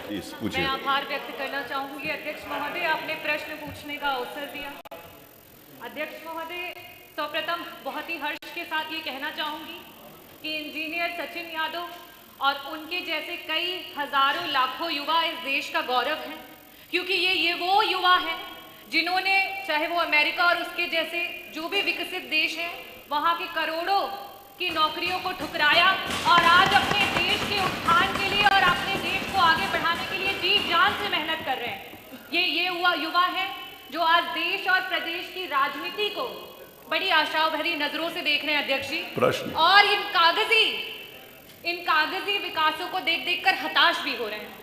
मैं आभार व्यक्त करना चाहूंगी अध्यक्ष महोदय, आपने प्रश्न पूछने का अवसर दिया। अध्यक्ष महोदय, सर्वप्रथम बहुत ही हर्ष के साथ ये कहना चाहूंगी कि इंजीनियर सचिन यादव और उनके जैसे कई हजारों लाखों युवा इस देश का गौरव हैं, क्योंकि ये वो युवा हैं जिन्होंने, चाहे वो अमेरिका और उसके जैसे जो भी विकसित देश हैं, वहाँ के करोड़ों की नौकरियों को ठुकराया और आज अपने देश के उत्थान के लिए और अपने देश को आगे बढ़ाने के लिए जी जान से मेहनत कर रहे हैं। ये हुआ युवा है जो आज देश और प्रदेश की राजनीति को बड़ी आशाओं भरी नजरों से देख रहे हैं अध्यक्ष जी। प्रश्न और इन कागजी विकासों को देख देख कर हताश भी हो रहे हैं।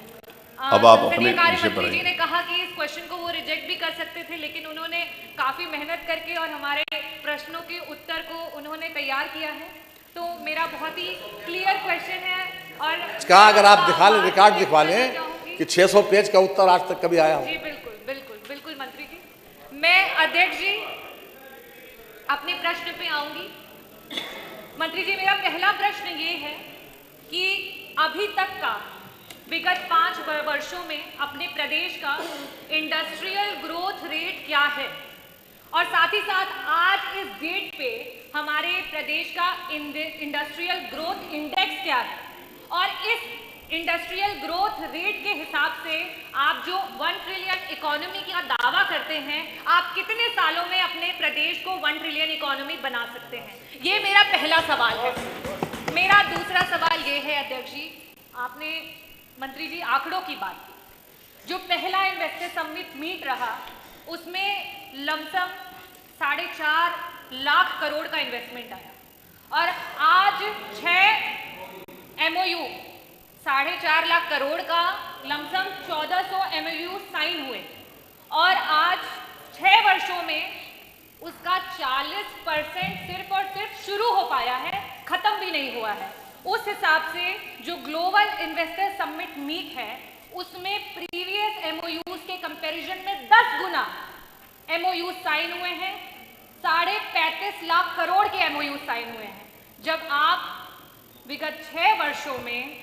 अब आप अपने कार्य मंत्री जी ने कहा कि इस क्वेश्चन को वो रिजेक्ट भी कर सकते थे, लेकिन उन्होंने काफी मेहनत करके और हमारे प्रश्नों के उत्तर को उन्होंने तैयार किया है। तो मेरा बहुत ही क्लियर क्वेश्चन है और कहा अगर आप दिखा लें, रिकॉर्ड दिखवा लें कि 600 पेज का उत्तर आज तक कभी आया हो। जी बिल्कुल बिल्कुल बिल्कुल मंत्री जी। मैं अध्यक्ष जी अपने प्रश्न पे आऊंगी। मंत्री जी, मेरा पहला प्रश्न ये है कि अभी तक का विगत 5 वर्षों में अपने प्रदेश का इंडस्ट्रियल ग्रोथ रेट क्या है, और साथ ही साथ आज इस डेट पे हमारे प्रदेश का इंडस्ट्रियल ग्रोथ इंडेक्स क्या है, और इस इंडस्ट्रियल ग्रोथ रेट के हिसाब से आप जो 1 ट्रिलियन इकोनॉमी का दावा करते हैं, आप कितने सालों में अपने प्रदेश को 1 ट्रिलियन इकोनॉमी बना सकते हैं? ये मेरा पहला सवाल है। मेरा दूसरा सवाल ये है अध्यक्ष जी, आपने मंत्री जी आंकड़ों की बात की। जो पहला इन्वेस्टर समिट मीट रहा उसमें लमसम 4.5 लाख करोड़ का इन्वेस्टमेंट आया और आज 6 MOU 4.5 लाख करोड़ का लमसम 1400 MOU साइन हुए और आज 6 वर्षों में उसका 40% सिर्फ और सिर्फ शुरू हो पाया है, खत्म भी नहीं हुआ है। उस हिसाब से जो ग्लोबल इन्वेस्टर समिट मीट है उसमें प्रीवियस MOUs के कंपैरिजन में 10 गुना MOUs साइन हुए हैं, 35.5 लाख करोड़ के MOUs साइन हुए हैं, जब आप विगत 6 वर्षों में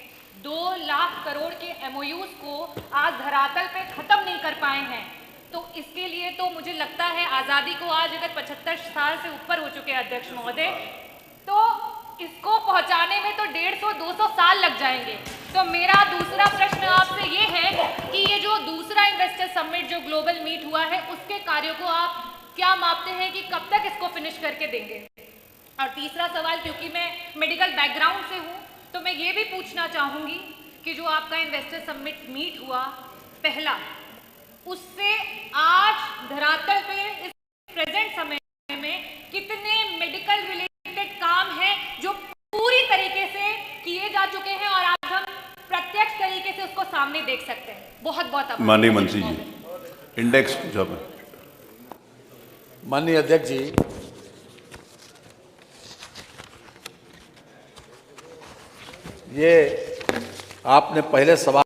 2 लाख करोड़ के MOUs को आज धरातल पे खत्म नहीं कर पाए हैं। तो इसके लिए तो मुझे लगता है आज़ादी को आज अगर 75 साल से ऊपर हो चुके हैं अध्यक्ष महोदय, तो इसको पहुंचाने में तो 150-200 साल लग जाएंगे। तो मेरा दूसरा प्रश्न आपसे ये है कि ये जो दूसरा इन्वेस्टर समिट जो ग्लोबल मीट हुआ है उसके कार्यों को आप क्या मापते हैं कि कब तक इसको फिनिश करके देंगे? और तीसरा सवाल, क्योंकि मैं मेडिकल बैकग्राउंड से हूँ तो मैं ये भी पूछना चाहूँगी कि जो आपका इन्वेस्टर समिट मीट हुआ पहला, उससे आज धरातल पे इस प्रेजेंट समय में कितने मेडिकल रिलेटेड काम हैं जो पूरी तरीके से किए जा चुके हैं और आज हम प्रत्यक्ष तरीके से उसको सामने देख सकते हैं? बहुत बहुत आभार। माननीय मंत्री जी, इंडेक्स पूछा मैं। माननीय अध्यक्ष जी, ये आपने पहले सवाल